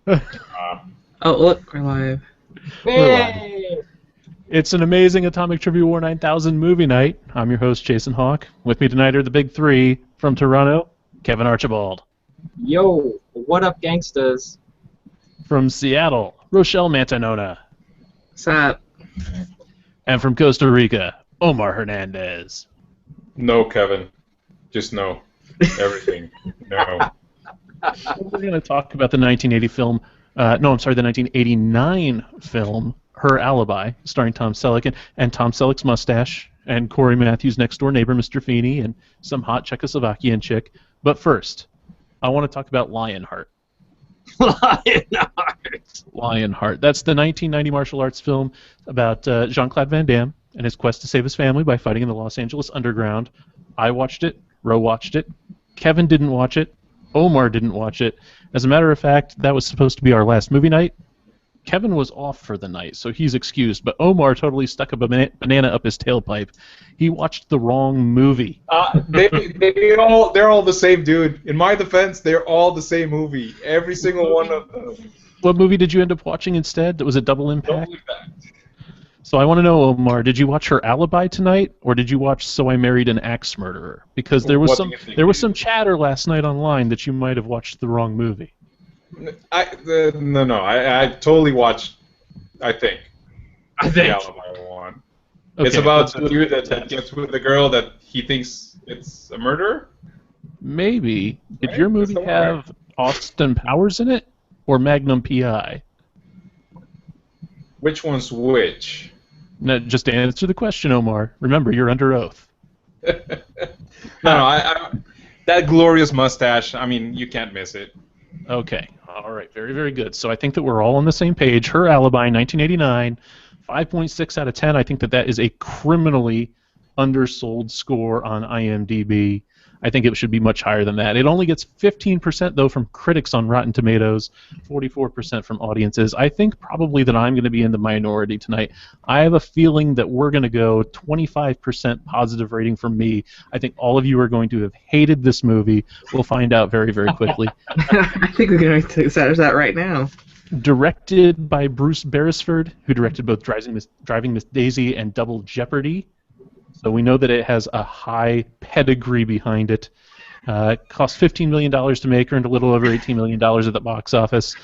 Oh, look, we're live. We're live. Hey! It's an amazing Atomic Trivia War 9000 movie night. I'm your host, Jason Hawk. With me tonight are the big three from Toronto, Kevin Archibald. Yo, what up, gangsters? From Seattle, Rochelle Mantanona. What's up? And from Costa Rica, Omar Hernandez. No, Kevin. Just no. Everything. No. We're going to talk about the 1980 film, the 1989 film, Her Alibi, starring Tom Selleck and Tom Selleck's mustache, and Corey Matthews' next-door neighbor, Mr. Feeney, and some hot Czechoslovakian chick. But first, I want to talk about Lionheart. Lionheart. That's the 1990 martial arts film about Jean-Claude Van Damme and his quest to save his family by fighting in the Los Angeles underground. I watched it. Ro watched it. Kevin didn't watch it. Omar didn't watch it. As a matter of fact, that was supposed to be our last movie night. Kevin was off for the night, so he's excused, but Omar totally stuck a banana up his tailpipe. He watched the wrong movie. They're all the same, dude. In my defense, they're all the same movie. Every single one of them. What movie did you end up watching instead? Was it Double Impact? Double Impact. So I want to know, Omar, did you watch Her Alibi tonight, or did you watch So I Married an Axe Murderer? Because there was some chatter last night online that you might have watched the wrong movie. I totally watched. I think. The Alibi one. Okay, it's about the dude that gets with the girl that he thinks it's a murderer. Maybe. Did Right? your movie have Austin Powers in it, or Magnum P.I.? Which one's which? No, just answer the question, Omar. Remember, you're under oath. I that glorious mustache. I mean, you can't miss it. Okay. All right. Very, very good. So I think that we're all on the same page. Her Alibi, 1989, 5.6 out of 10. I think that is a criminally undersold score on IMDb. I think it should be much higher than that. It only gets 15%, though, from critics on Rotten Tomatoes, 44% from audiences. I think probably that I'm going to be in the minority tonight. I have a feeling that we're going to go 25% positive rating from me. I think all of you are going to have hated this movie. We'll find out very, very quickly. I think we're going to establish that right now. Directed by Bruce Beresford, who directed both Driving Miss Daisy and Double Jeopardy. So we know that it has a high pedigree behind it. It cost $15 million to make, earned a little over $18 million at the box office.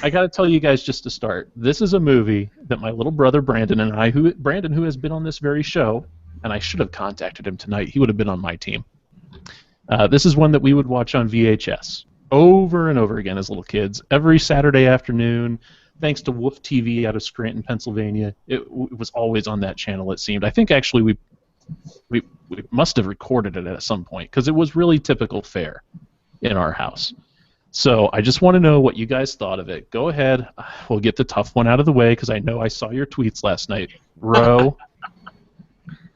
I got to tell you guys just to start, this is a movie that my little brother Brandon and I, Brandon, who has been on this very show, and I should have contacted him tonight. He would have been on my team. This is one that we would watch on VHS over and over again as little kids, every Saturday afternoon. Thanks to Wolf TV out of Scranton, Pennsylvania, it was always on that channel, it seemed. I think actually we must have recorded it at some point because it was really typical fare in our house. So I just want to know what you guys thought of it. Go ahead. We'll get the tough one out of the way because I know I saw your tweets last night. Ro,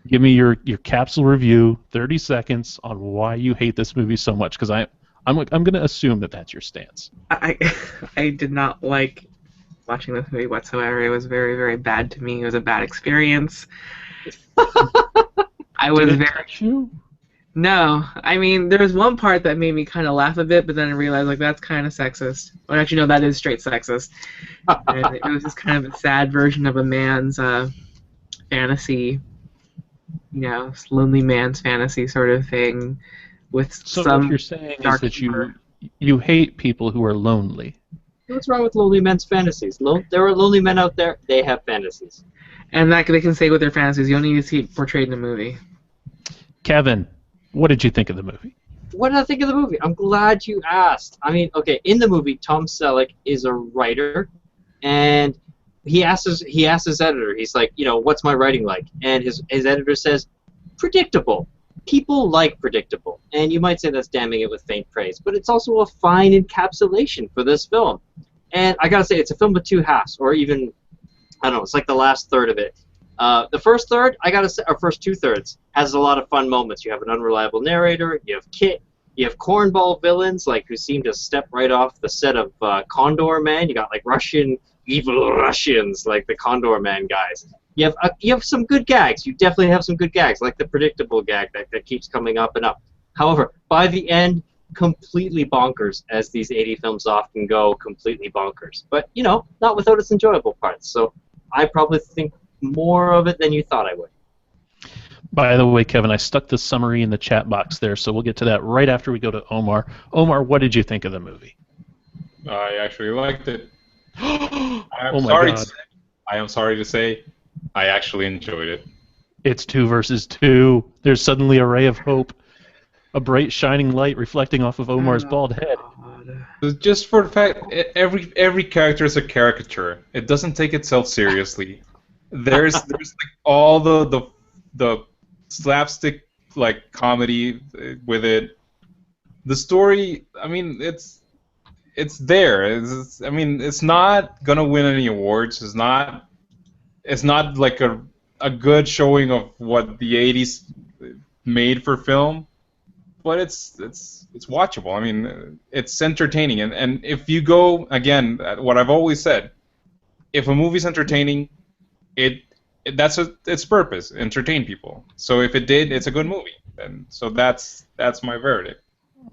give me your capsule review, 30 seconds on why you hate this movie so much because I'm going to assume that that's your stance. I did not like watching this movie whatsoever. It was very, very bad to me. It was a bad experience. I was Did it very... touch you? No, I mean, there was one part that made me kind of laugh a bit, but then I realized, like, that's kind of sexist. Well, actually, no, that is straight sexist. And it was just kind of a sad version of a man's fantasy, lonely man's fantasy sort of thing with So some what you're saying is dark that humor. you hate people who are lonely. What's wrong with lonely men's fantasies? There are lonely men out there. They have fantasies. And that they can say with their fantasies. You don't need to see it portrayed in a movie. Kevin, what did you think of the movie? What did I think of the movie? I'm glad you asked. I mean, okay, in the movie, Tom Selleck is a writer, and he asks his editor, he's like, what's my writing like? And his editor says, predictable. People like predictable. And you might say that's damning it with faint praise, but it's also a fine encapsulation for this film. And I gotta say, it's a film with two halves, or even, I don't know, it's like the last third of it. The first third, I gotta say, or first two-thirds, has a lot of fun moments. You have an unreliable narrator, you have Kit, you have cornball villains, like, who seem to step right off the set of Condor Man. You got, like, evil Russians, like the Condor Man guys. You have some good gags. You definitely have some good gags, like the predictable gag that keeps coming up and up. However, by the end, completely bonkers, as these 80 films often go completely bonkers. But, you know, not without its enjoyable parts. So I probably think more of it than you thought I would. By the way, Kevin, I stuck the summary in the chat box there, so we'll get to that right after we go to Omar. Omar, what did you think of the movie? I actually liked it. Oh my God. I am sorry to say, I actually enjoyed it. It's 2 versus 2. There's suddenly a ray of hope. A bright, shining light reflecting off of Omar's bald head. Just for the fact, every character is a caricature. It doesn't take itself seriously. There's like all the slapstick like comedy with it. The story, I mean, it's there. I mean, it's not gonna win any awards. It's not like a good showing of what the '80s made for film. But it's watchable. I mean, it's entertaining, and if you go again, what I've always said, if a movie's entertaining, that's its purpose, entertain people. So if it did, it's a good movie, and so that's my verdict.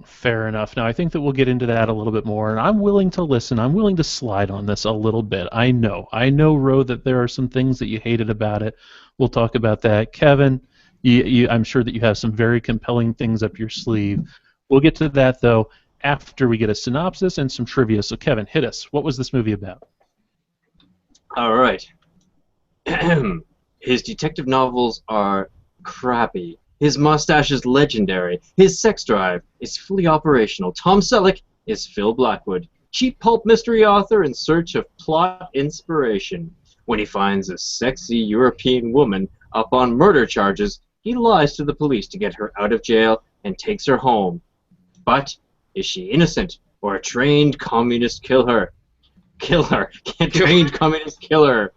Fair enough. Now, I think that we'll get into that a little bit more, and I'm willing to listen. I'm willing to slide on this a little bit. I know, Ro, that there are some things that you hated about it. We'll talk about that. Kevin, I'm sure that you have some very compelling things up your sleeve. We'll get to that, though, after we get a synopsis and some trivia. So, Kevin, hit us. What was this movie about? All right. His detective novels are crappy. His mustache is legendary. His sex drive is fully operational. Tom Selleck is Phil Blackwood, cheap pulp mystery author in search of plot inspiration. When he finds a sexy European woman up on murder charges, he lies to the police to get her out of jail and takes her home. But is she innocent, or a trained communist killer? Trained communist killer.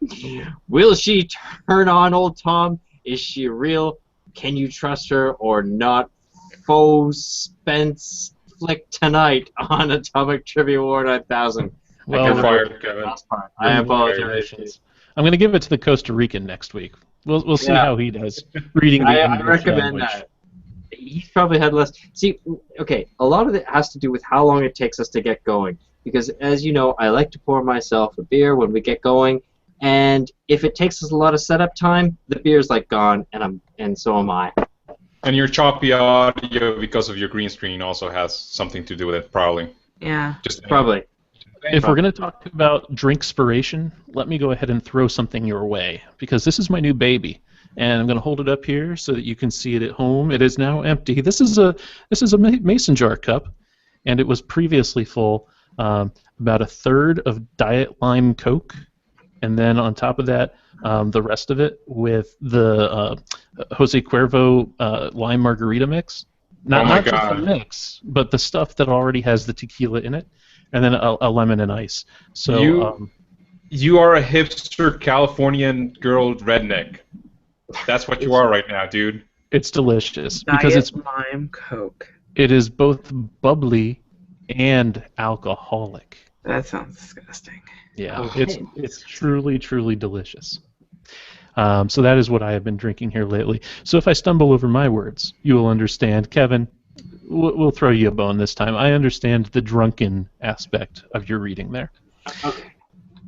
Will she turn on old Tom? Is she real? Can you trust her or not? Faux Spence flick tonight on Atomic Trivia War 9000. Well, fired, Kevin. I apologize. I'm going to give it to the Costa Rican next week. We'll see how he does reading the I English recommend language. that. He's probably had less. See, okay, a lot of it has to do with how long it takes us to get going. Because, as you know, I like to pour myself a beer when we get going, and if it takes us a lot of setup time, the beer's like gone, and so am I. And your choppy audio because of your green screen also has something to do with it, probably. Yeah. Just Probably. If we're going to talk about drinkspiration, let me go ahead and throw something your way, because this is my new baby, and I'm going to hold it up here so that you can see it at home. It is now empty. This is a mason jar cup, and it was previously full. About a third of Diet Lime Coke, and then on top of that, the rest of it with the Jose Cuervo lime margarita mix. Not just the mix, but the stuff that already has the tequila in it, and then a lemon and ice. So you are a hipster Californian girl redneck. That's what you are right now, dude. It's delicious Diet because it's lime Coke. It is both bubbly and alcoholic. That sounds disgusting. Yeah, Okay. it's truly, truly delicious. So that is what I have been drinking here lately. So if I stumble over my words, you will understand. Kevin, we'll throw you a bone this time. I understand the drunken aspect of your reading there. Okay.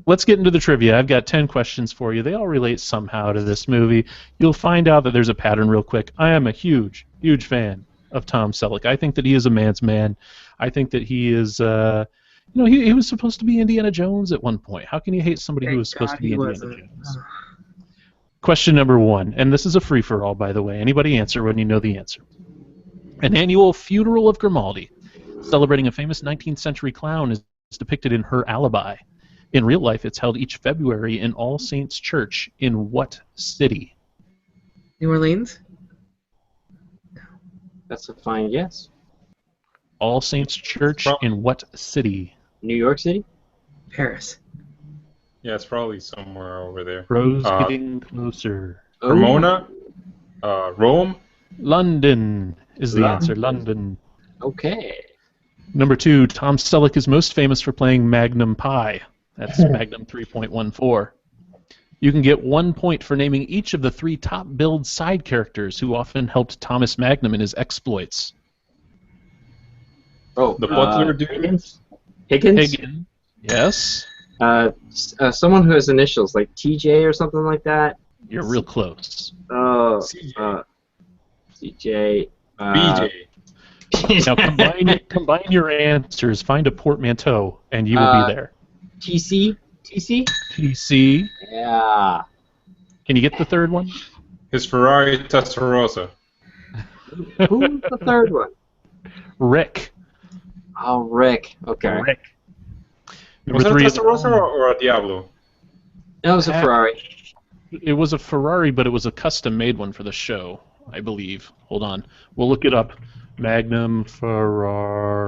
Let's get into the trivia. I've got 10 questions for you. They all relate somehow to this movie. You'll find out that there's a pattern real quick. I am a huge, huge fan of Tom Selleck. I think that he is a man's man. I think that he is, he was supposed to be Indiana Jones at one point. How can you hate somebody who was supposed to be Indiana Jones? Question number 1, and this is a free-for-all, by the way. Anybody answer when you know the answer. An annual funeral of Grimaldi, celebrating a famous 19th century clown, is depicted in her Alibi. In real life, it's held each February in All Saints Church in what city? New Orleans? That's a fine guess. All Saints Church in what city? New York City? Paris. Yeah, it's probably somewhere over there. Rose getting closer. Ramona? Rome? London is the answer. London. Okay. Number 2, Tom Selleck is most famous for playing Magnum P.I. That's Magnum 3.14. You can get 1 point for naming each of the 3 top-billed side characters who often helped Thomas Magnum in his exploits. Oh, The butler dude? Higgins? Higgins? Higgins. Yes. Someone who has initials like TJ or something like that. You're real close. CJ. CJ. BJ. Now combine your answers. Find a portmanteau, and you will be there. TC. TC. TC. Yeah. Can you get the third one? His Ferrari Testarossa. Who's the third one? Rick. Oh, Rick. Okay. Rick. Was Number it a three. Testarossa or a Diablo? That was a Ferrari. It was a Ferrari, but it was a custom-made one for the show, I believe. Hold on. We'll look it up. Magnum Ferrari.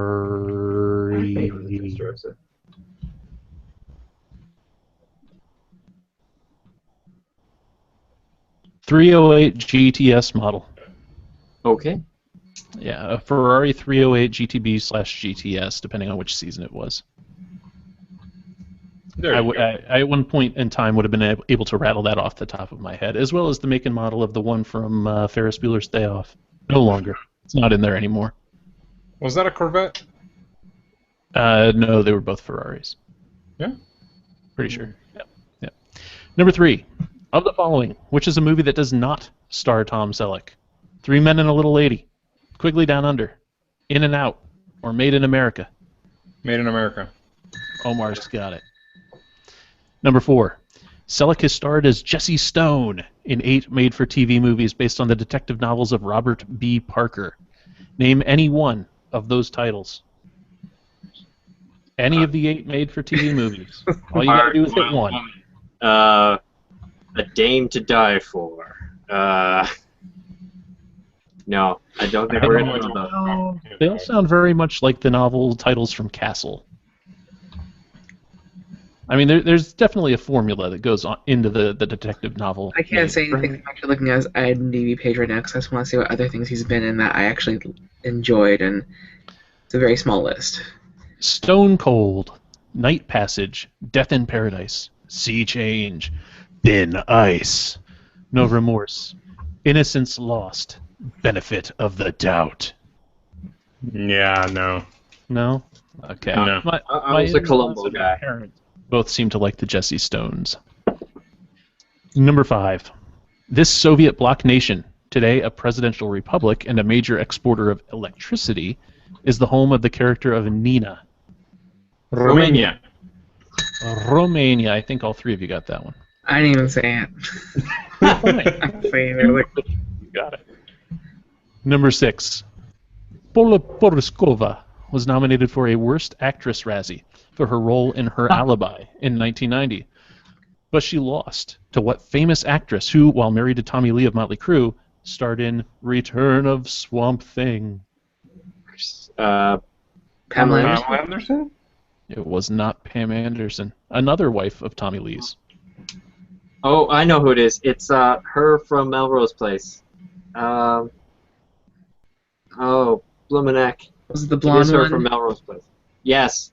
308 GTS model. Okay. Yeah, a Ferrari 308 GTB/GTS, depending on which season it was. There you go. I, at one point in time, would have been able to rattle that off the top of my head, as well as the make and model of the one from Ferris Bueller's Day Off. No longer. It's not in there anymore. Was that a Corvette? No, they were both Ferraris. Yeah? Pretty sure. Yeah. Number 3. Of the following, which is a movie that does not star Tom Selleck? 3 Men and a Little Lady, Quigley Down Under, In and Out, or Made in America? Made in America. Omar's got it. Number 4. Selleck has starred as Jesse Stone in 8 made-for-TV movies based on the detective novels of Robert B. Parker. Name any one of those titles. Any of the 8 made-for-TV movies. All you gotta do is hit one. A Dame to Die For. No, I don't think we're going to know. They all sound very much like the novel titles from Castle. I mean, there's definitely a formula that goes on into the detective novel. I can't say anything. I'm actually looking at his IMDb page right now because I just want to see what other things he's been in that I actually enjoyed, and it's a very small list. Stone Cold, Night Passage, Death in Paradise, Sea Change, Thin Ice, No Remorse, Innocence Lost, Benefit of the Doubt. Yeah, no. No? Okay. No. I was a Columbo guy. Parents both seem to like the Jesse Stones. Number 5. This Soviet bloc nation, today a presidential republic and a major exporter of electricity, is the home of the character of Nina. Romania. Romania. I think all 3 of you got that one. I didn't even say it. I'm saying it. Like, You got it. Number 6. Pola Porskova was nominated for a Worst Actress Razzie for her role in her Alibi in 1990. But she lost to what famous actress who, while married to Tommy Lee of Motley Crue, starred in Return of Swamp Thing? Pamela Anderson? Pamela Anderson? It was not Pam Anderson, another wife of Tommy Lee's. Oh, I know who it is. It's her from Melrose Place. Oh, Blumenek. Was it the It blonde is her one? from Melrose Place. Yes.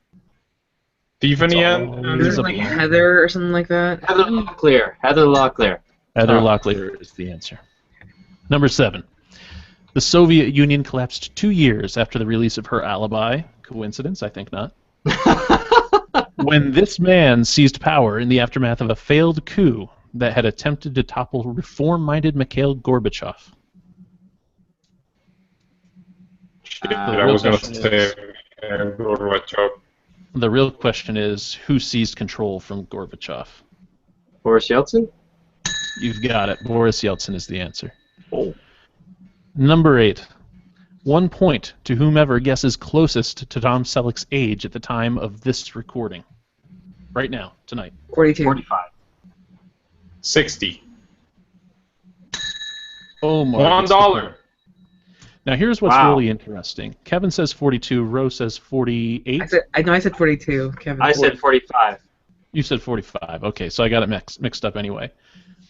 Tiffany all- and Is it like Heather or something like that? Heather Locklear. Heather Locklear. Heather Oh. Locklear is the answer. Number 7. The Soviet Union collapsed 2 years after the release of her Alibi. Coincidence? I think not. When this man seized power in the aftermath of a failed coup that had attempted to topple reform-minded Mikhail Gorbachev. I was going to say Gorbachev. The real question is, who seized control from Gorbachev? Boris Yeltsin? You've got it. Boris Yeltsin is the answer. Oh. Number 8. 1 point to whomever guesses closest to Tom Selleck's age at the time of this recording. Right now, tonight. 42. 45. 60. Oh my. $1. Now here's what's Wow. really interesting. Kevin says 42. Rose says 48. I said 42. Kevin. I said 45. You said 45. Okay, so I got it mixed up anyway.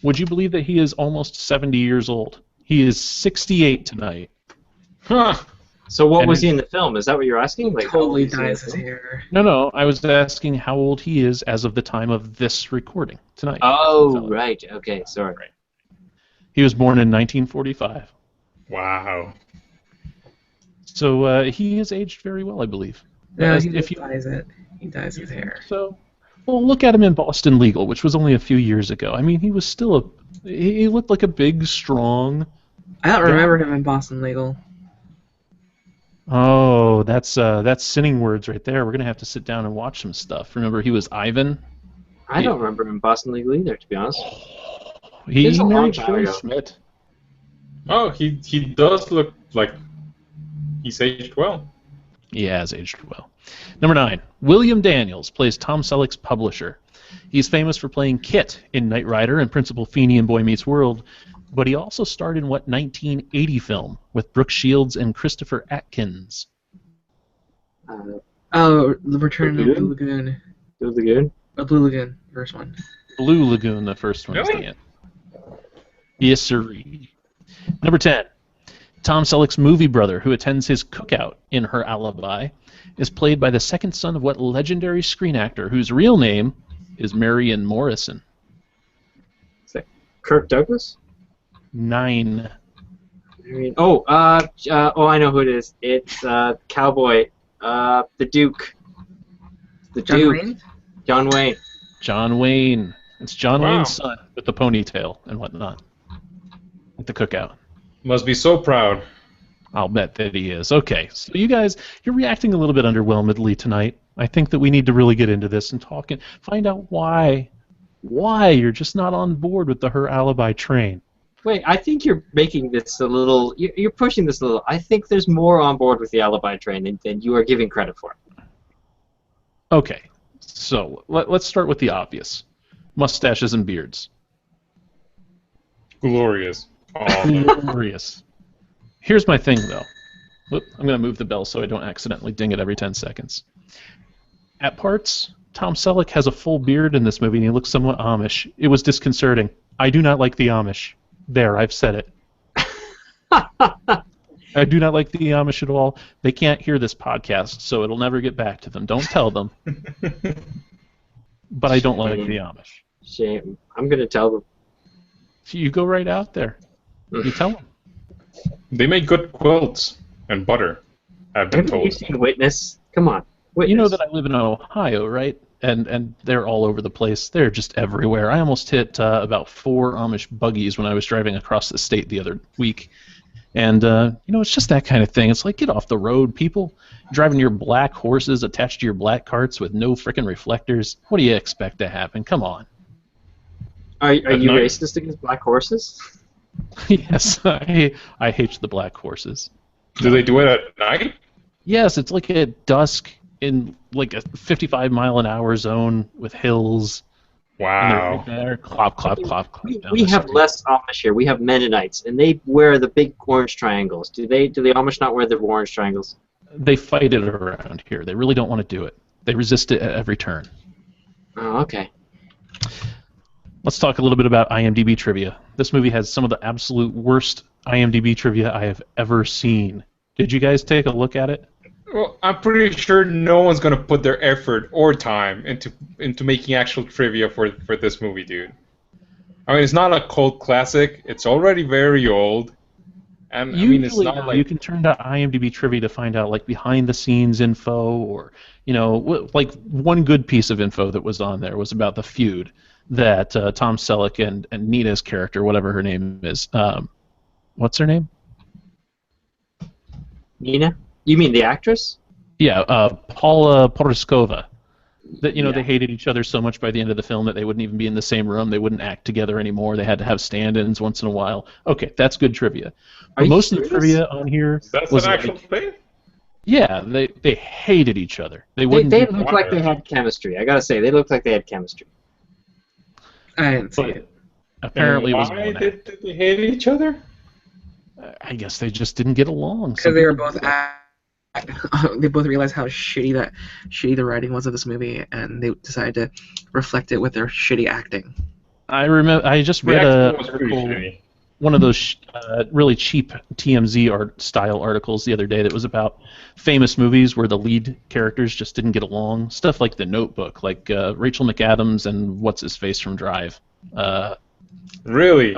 Would you believe that he is almost 70 years old? He is 68 tonight. Huh. So what And was it- he in the film? Is that what you're asking? Like, how Totally old is he in the dyes his film? hair. No, I was asking how old he is as of the time of this recording tonight. Oh, right. Okay, sorry. He was born in 1945. Wow. So he has aged very well, I believe. No, he just dyes it. He dyes his hair. So, well, look at him in Boston Legal, which was only a few years ago. I mean, he was still he looked like a big, strong. I don't remember him in Boston Legal. Oh, that's sinning words right there. We're gonna have to sit down and watch some stuff. Remember, he was Ivan. I don't remember him in Boston Legal either, to be honest. He It's a long married time Joey ago. Schmidt. Oh, he does look like he's aged well. He has aged well. Number 9. William Daniels plays Tom Selleck's publisher. He's famous for playing Kit in Knight Rider and Principal Feeney in Boy Meets World, but he also starred in what 1980 film with Brooke Shields and Christopher Atkins? The Return of the Blue Lagoon. Blue Lagoon? Blue Lagoon, first one. Blue Lagoon, the first one. Really? Is the end. Yes, sir. Number 10. Tom Selleck's movie brother, who attends his cookout in Her Alibi, is played by the second son of what legendary screen actor whose real name is Marion Morrison? Is that Kirk Douglas? 9. I know who it is. It's Cowboy. The Duke. The John Duke. Wayne? John Wayne. John Wayne. It's John Wow. Wayne's son with the ponytail and whatnot at the cookout. Must be so proud. I'll bet that he is. Okay, so you guys, you're reacting a little bit underwhelmedly tonight. I think that we need to really get into this and talk and find out why you're just not on board with the Her Alibi train. Wait, I think you're making this a little... You're pushing this a little. I think there's more on board with the Alibi train than you are giving credit for. Okay, so let's start with the obvious. Mustaches and beards. Glorious. Glorious. Here's my thing, though. Whoop, I'm going to move the bell so I don't accidentally ding it every 10 seconds. At parts, Tom Selleck has a full beard in this movie, and he looks somewhat Amish. It was disconcerting. I do not like the Amish. There, I've said it. I do not like the Amish at all. They can't hear this podcast, so it'll never get back to them. Don't tell them. But I don't like the Amish. Shame. I'm going to tell them. You go right out there. You tell them. They make good quilts and butter, I've been Haven't you told. seen Witness? Come on. Witness. You know that I live in Ohio, right? And they're all over the place. They're just everywhere. I almost hit about 4 Amish buggies when I was driving across the state the other week. And, it's just that kind of thing. It's like, get off the road, people. Driving your black horses attached to your black carts with no frickin' reflectors. What do you expect to happen? Come on. Are you night. racist against black horses? Yes, I hate the black horses. Do they do it at night? Yes, it's like at dusk in like a 55-mile-an-hour zone with hills. Wow. And they're right there, clop, clop, clop, clop. down We the have street. less Amish here. We have Mennonites, and they wear the big orange triangles. Do the Amish not wear the orange triangles? They fight it around here. They really don't want to do it. They resist it at every turn. Oh, okay. Let's talk a little bit about IMDb trivia. This movie has some of the absolute worst IMDb trivia I have ever seen. Did you guys take a look at it? Well, I'm pretty sure no one's gonna put their effort or time into making actual trivia for this movie, dude. I mean, it's not a cult classic. It's already very old, and I mean, it's Usually, not though, like you can turn to IMDb trivia to find out like behind-the-scenes info, or like one good piece of info that was on there was about the feud that Tom Selleck and Nina's character, whatever her name is, what's her name? Nina? You mean the actress? Yeah, Paula Poroskova. That Yeah. they hated each other so much by the end of the film that they wouldn't even be in the same room. They wouldn't act together anymore. They had to have stand-ins once in a while. Okay, that's good trivia. Are But you most of the serious? trivia on here that's was an like, actual thing. yeah, they hated each other. They They wouldn't. looked like they had chemistry. I gotta say, they looked like they had chemistry. I didn't see But it. apparently, it was Why all that. did they hate each other? I guess they just didn't get along. Because they were both they both realized how shitty the writing was of this movie, and they decided to reflect it with their shitty acting. I remember. I just The read acting was pretty article, shitty. one of those really cheap TMZ style articles the other day that was about famous movies where the lead characters just didn't get along. Stuff like The Notebook, like Rachel McAdams and what's his face from Drive. Really?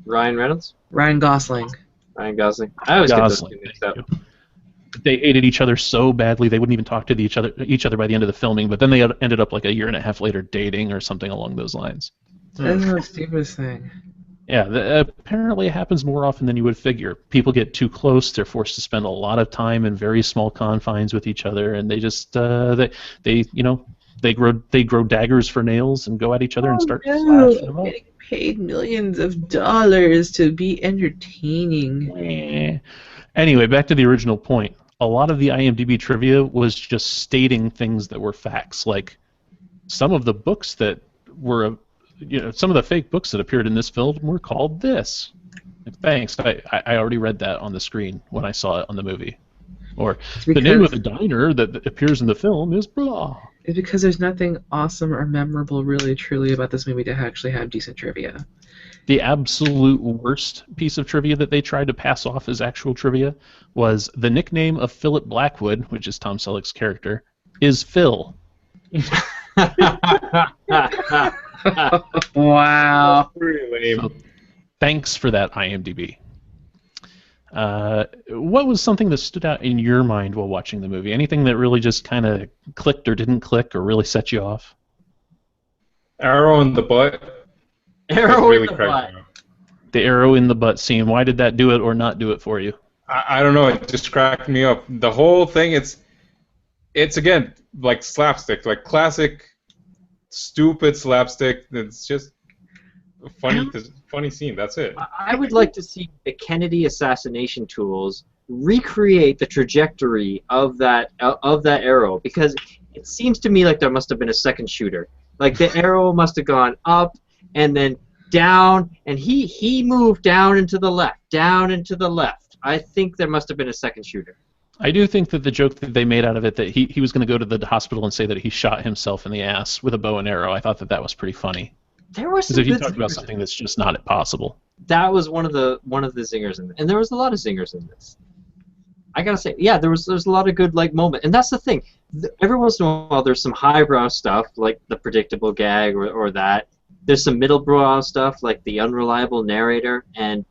Ryan Reynolds? Ryan Gosling. Ryan Gosling. I always get those Gosling, two mixed thank up. you. they hated each other so badly they wouldn't even talk to each other by the end of the filming. But then they ended up like a year and a half later dating or something along those lines. That's the stupidest thing. Yeah, apparently it happens more often than you would figure. People get too close; they're forced to spend a lot of time in very small confines with each other, and they just they grow daggers for nails and go at each other and start slashing them up. Getting paid millions of dollars to be entertaining. Anyway, back to the original point. A lot of the IMDb trivia was just stating things that were facts, like some of the books that were. Some of the fake books that appeared in this film were called this. Thanks, I already read that on the screen when I saw it on the movie. Or the name of the diner that appears in the film is blah. It's because there's nothing awesome or memorable, really, truly about this movie to actually have decent trivia. The absolute worst piece of trivia that they tried to pass off as actual trivia was the nickname of Philip Blackwood, which is Tom Selleck's character, is Phil. Wow. So, thanks for that, IMDb. What was something that stood out in your mind while watching the movie? Anything that really just kind of clicked or didn't click or really set you off? Arrow in the butt. Arrow really in the cracked butt. me up. The arrow in the butt scene. Why did that do it or not do it for you? I don't know. It just cracked me up. The whole thing. It's again like slapstick, like classic stupid slapstick. It's just a funny scene. That's it. I would like to see the Kennedy assassination tools recreate the trajectory of that arrow, because it seems to me like there must have been a second shooter. Like the arrow must have gone up and then down, and he moved down and to the left. I think there must have been a second shooter. I do think that the joke that they made out of it, that he was going to go to the hospital and say that he shot himself in the ass with a bow and arrow, I thought that was pretty funny. There was because if you talk about something that's just not possible. That was one of the zingers in it. And there was a lot of zingers in this. I gotta say, yeah, there's a lot of good moments, and that's the thing. Every once in a while, there's some highbrow stuff like the predictable gag or that. There's some middlebrow stuff like the unreliable narrator, and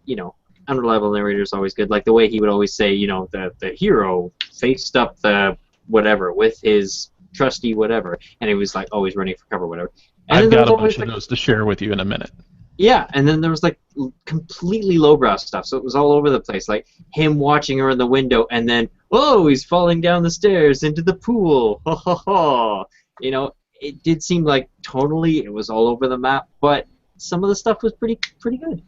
unreliable narrator is always good. Like the way he would always say, the hero faced up the whatever with his trusty whatever, and he was like always running for cover, whatever. And I've got a bunch of those to share with you in a minute. Yeah, and then there was completely lowbrow stuff, so it was all over the place, like him watching her in the window, and then he's falling down the stairs into the pool. Ha ha ha! It did seem like tonally it was all over the map, but some of the stuff was pretty good.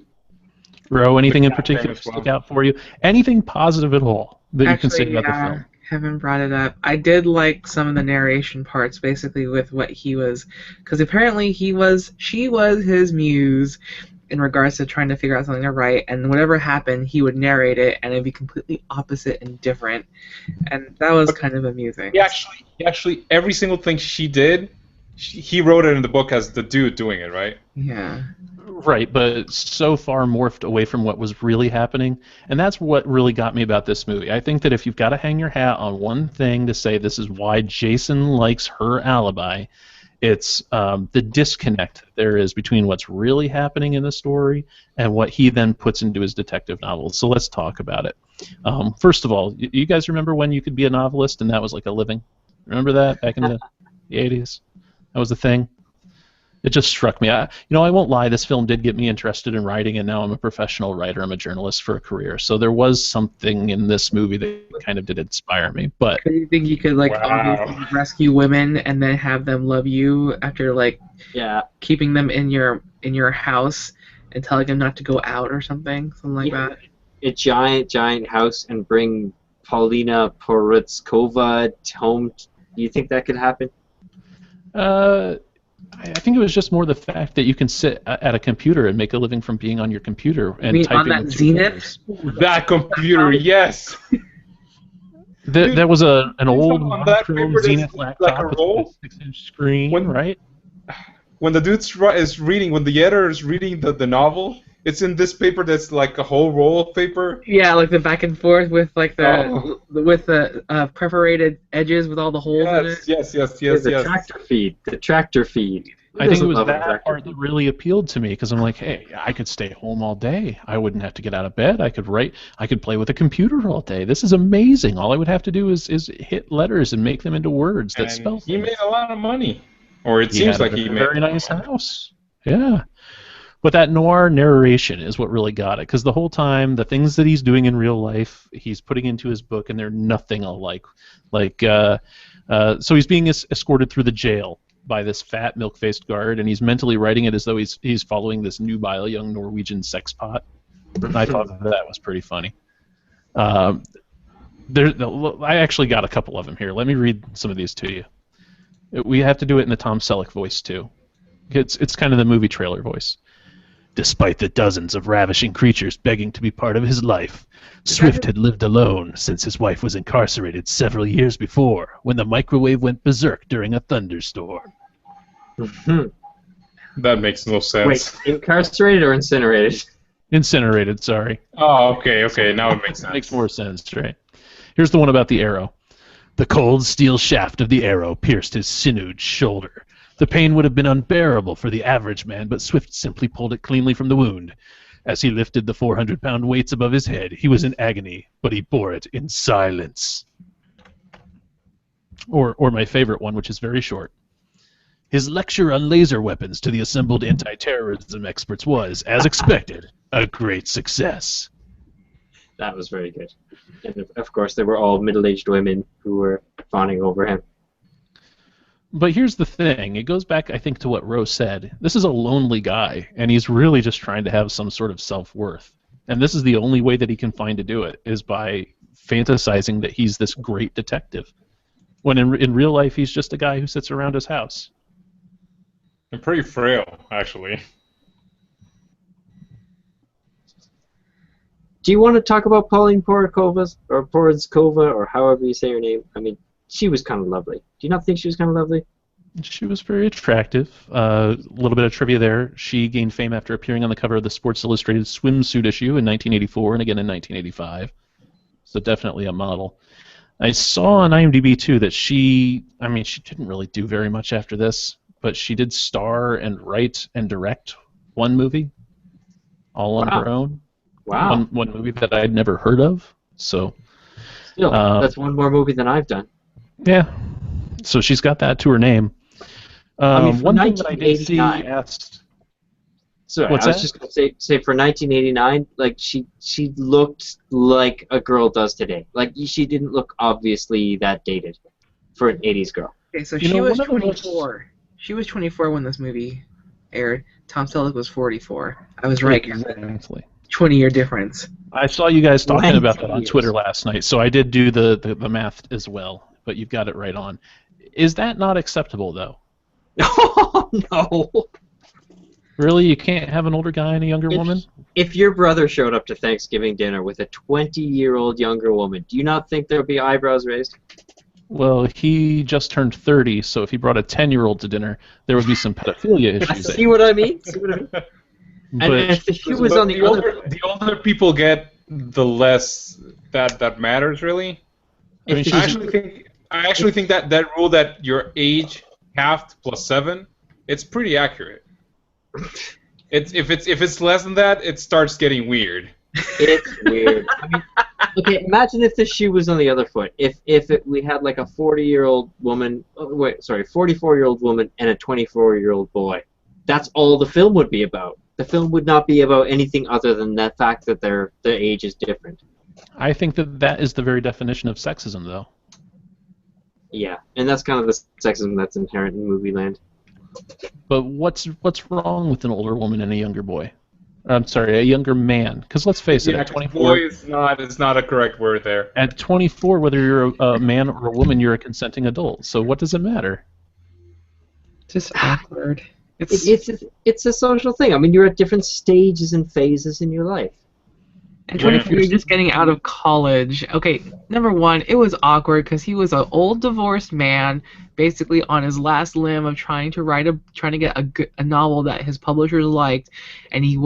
Ro, anything in particular stick out for you? Anything positive at all that you can say about the film? Kevin brought it up. I did like some of the narration parts, basically with what he was, because apparently she was his muse in regards to trying to figure out something to write, and whatever happened, he would narrate it, and it'd be completely opposite and different, and that was kind of amusing. He actually, every single thing she did, he wrote it in the book as the dude doing it, right? Yeah. Right, but so far morphed away from what was really happening, and that's what really got me about this movie. I think that if you've got to hang your hat on one thing to say this is why Jason likes her Alibi, it's the disconnect there is between what's really happening in the story and what he then puts into his detective novels. So let's talk about it. First of all, you guys remember when you could be a novelist and that was like a living? Remember that back in the 80s? That was the thing. It just struck me. I won't lie, this film did get me interested in writing, and now I'm a professional writer. I'm a journalist for a career. So there was something in this movie that kind of did inspire me. But do you think you could obviously rescue women and then have them love you after keeping them in your house and telling them not to go out or something like that? A giant house and bring Paulina Porizkova home. Do you think that could happen? I think it was just more the fact that you can sit at a computer and make a living from being on your computer and typing. On that Zenith? That computer, yes. There was an old paper Zenith laptop with a 6-inch screen, right? When the dude is reading, when the editor is reading the novel, it's in this paper that's like a whole roll of paper. Yeah, like the back and forth with perforated edges with all the holes in it. Yes. The tractor feed. I think it doesn't was love a that director? part that really appealed to me because I'm like, hey, I could stay home all day. I wouldn't have to get out of bed. I could write. I could play with a computer all day. This is amazing. All I would have to do is hit letters and make them into words that And spell he things. made a lot of money, or it He seems had a like he very, made very a lot nice of money. house. Yeah. But that noir narration is what really got it, because the whole time, the things that he's doing in real life, he's putting into his book, and they're nothing alike. So he's being escorted through the jail by this fat, milk-faced guard, and he's mentally writing it as though he's following this nubile young Norwegian sexpot. And I thought that was pretty funny. I actually got a couple of them here. Let me read some of these to you. We have to do it in the Tom Selleck voice, too. It's kind of the movie trailer voice. Despite the dozens of ravishing creatures begging to be part of his life, Swift had lived alone since his wife was incarcerated several years before, when the microwave went berserk during a thunderstorm. That makes no sense. Wait, incarcerated or incinerated? Incinerated, sorry. Oh, okay. Now it makes sense. Makes more sense, right? Here's the one about the arrow. The cold steel shaft of the arrow pierced his sinewed shoulder. The pain would have been unbearable for the average man, but Swift simply pulled it cleanly from the wound. As he lifted the 400-pound weights above his head, he was in agony, but he bore it in silence. Or my favorite one, which is very short. His lecture on laser weapons to the assembled anti-terrorism experts was, as expected, a great success. That was very good. And of course, they were all middle-aged women who were fawning over him. But here's the thing. It goes back, I think, to what Rose said. This is a lonely guy, and he's really just trying to have some sort of self-worth. And this is the only way that he can find to do it, is by fantasizing that he's this great detective. When in real life, he's just a guy who sits around his house. I'm pretty frail, actually. Do you want to talk about Pauline Porizkova, or however you say her name? I mean, she was kind of lovely. Do you not think she was kind of lovely? She was very attractive. A little bit of trivia there. She gained fame after appearing on the cover of the Sports Illustrated swimsuit issue in 1984 and again in 1985. So definitely a model. I saw on IMDb, too, that she didn't really do very much after this, but she did star and write and direct one movie all on her own. Wow. One movie that I'd never heard of. So Still, that's one more movie than I've done. yeah. So she's got that to her name. I mean, for one thing that I did see 1989 asked. Sorry, What's I was that? just going to say for 1989, like she looked like a girl does today. Like she didn't look obviously that dated for an 80s girl. Okay, so You she know, was one of the most- 24. She was 24 when this movie aired. Tom Selleck was 44. I was right. Exactly. 20-year difference. I saw you guys talking 20 about that on years. Twitter last night, so I did do the math as well. But you've got it right on. Is that not acceptable, though? Oh no! Really, you can't have an older guy and a younger woman? If your brother showed up to Thanksgiving dinner with a 20-year-old younger woman, do you not think there would be eyebrows raised? Well, he just turned 30, so if he brought a 10-year-old to dinner, there would be some pedophilia issues. See what I mean? See what I mean? And But if the shoe was But on the other, the older people get, the less that matters, really. I mean, if the I shoe- actually think that rule that your age halved plus 7, it's pretty accurate. If it's less than that, it starts getting weird. it's weird. I mean, okay, imagine if the shoe was on the other foot. We had like a 40-year-old woman, 44-year-old woman and a 24-year-old boy. That's all the film would be about. The film would not be about anything other than that fact that their age is different. I think that is the very definition of sexism, though. Yeah, and that's kind of the sexism that's inherent in movie land. But what's wrong with an older woman and a younger boy? I'm sorry, a younger man. Because let's face it, Yeah, at 24, boy is not a correct word there. at 24, whether you're a man or a woman, you're a consenting adult. So what does it matter? Just awkward. It's a social thing. I mean, you're at different stages and phases in your life. And 24, you're just getting out of college. Okay, number one, it was awkward because he was an old divorced man, basically on his last limb of trying to get a novel that his publishers liked, and he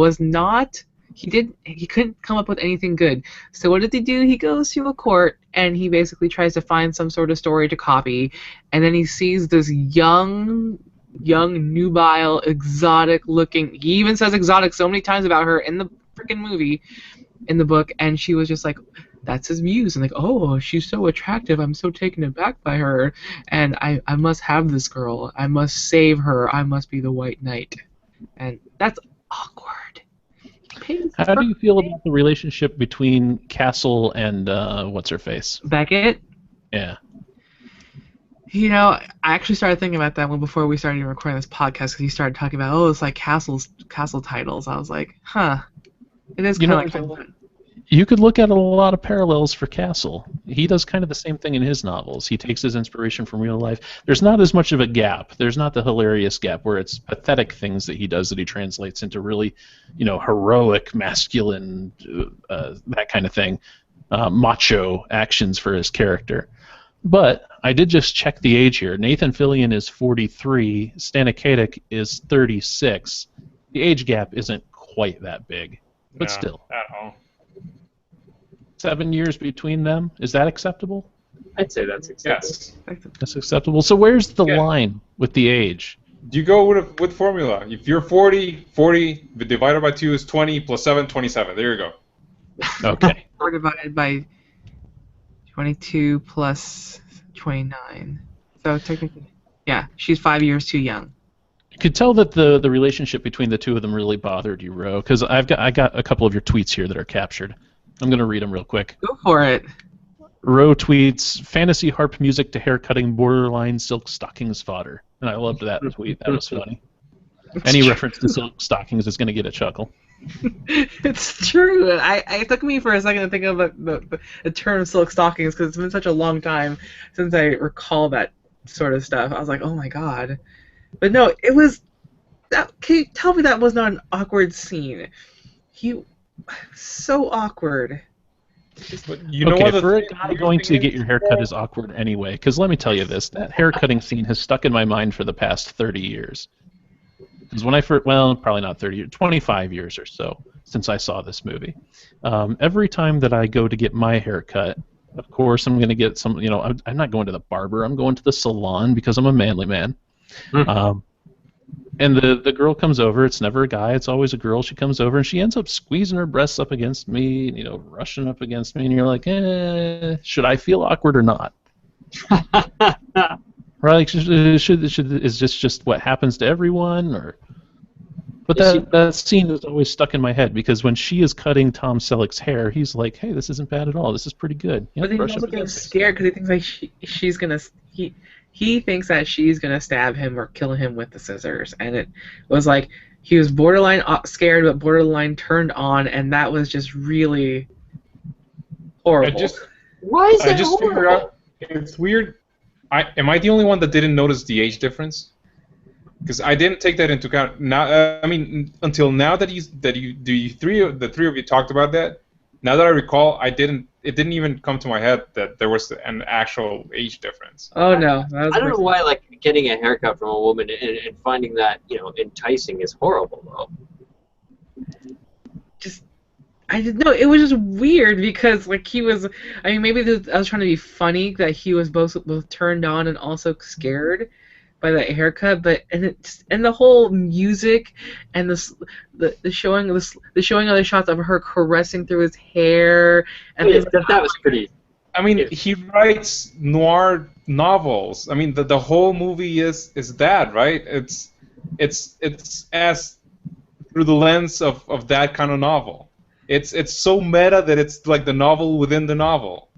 couldn't come up with anything good. So what did he do? He goes to a court and he basically tries to find some sort of story to copy, and then he sees this young young, nubile, exotic looking. He even says exotic so many times about her in the freaking movie, in the book, and she was just like, that's his muse, and like, oh, she's so attractive, I'm so taken aback by her, and I must have this girl, I must save her, I must be the White Knight. And that's awkward. How do you feel about the relationship between Castle and what's her face? Beckett? Yeah. You know, I actually started thinking about that one before we started recording this podcast, because he started talking about, oh, it's like castle titles. I was like, huh. It is kind of like that. You could look at a lot of parallels for Castle. He does kind of the same thing in his novels. He takes his inspiration from real life. There's not as much of a gap. There's not the hilarious gap where it's pathetic things that he does that he translates into really, heroic, masculine, that kind of thing, macho actions for his character. But I did just check the age here. Nathan Fillion is 43. Stana Katic is 36. The age gap isn't quite that big, but still. At all. 7 years between them. Is that acceptable? I'd say that's acceptable. Yes. That's acceptable. So where's the line with the age? You go with formula. If you're 40 divided by 2 is 20 plus 7, 27. There you go. Okay. 4 divided by 22 plus 29. So technically, yeah, she's 5 years too young. You could tell that the relationship between the two of them really bothered you, Ro, because I got a couple of your tweets here that are captured. I'm going to read them real quick. Go for it. Ro tweets, fantasy harp music to hair-cutting borderline silk stockings fodder. And I loved that tweet. That was funny. Any reference to silk stockings is going to get a chuckle. It's true. It took me for a second to think of the term silk stockings, because it's been such a long time since I recall that sort of stuff. I was like, oh my god. But no, it was... Can you tell me that was not an awkward scene? So awkward. But you know okay, what for a guy going to get your hair cut is awkward anyway, because let me tell you this, that hair cutting scene has stuck in my mind for the past 30 years. Because when I first, well, probably not 30 years, 25 years or so since I saw this movie. Every time that I go to get my hair cut, of course I'm going to get some, I'm not going to the barber, I'm going to the salon because I'm a manly man. And the girl comes over. It's never a guy. It's always a girl. She comes over, and she ends up squeezing her breasts up against me, rushing up against me. And you're like, should I feel awkward or not? Right? Is this just what happens to everyone? But that scene is always stuck in my head, because when she is cutting Tom Selleck's hair, he's like, hey, this isn't bad at all. This is pretty good. But then he's also getting scared because he thinks like she's going to... He thinks that she's going to stab him or kill him with the scissors. And it was like he was borderline scared but borderline turned on, and that was just really horrible. Why is that horrible? Figured out, it's weird. Am I the only one that didn't notice the age difference? Because I didn't take that into account. Now, until now that the three of you talked about that. Now that I recall, it didn't even come to my head that there was an actual age difference. Oh no! I don't know why, like, getting a haircut from a woman and finding that enticing is horrible though. I didn't know. It was just weird because like he was. I mean, maybe I was trying to be funny that he was both turned on and also scared by that haircut, but and the whole music and the showing of the shots of her caressing through his hair and that was pretty. I mean, he writes noir novels. I mean, the whole movie is that, right? It's as through the lens of that kind of novel. It's so meta that it's like the novel within the novel.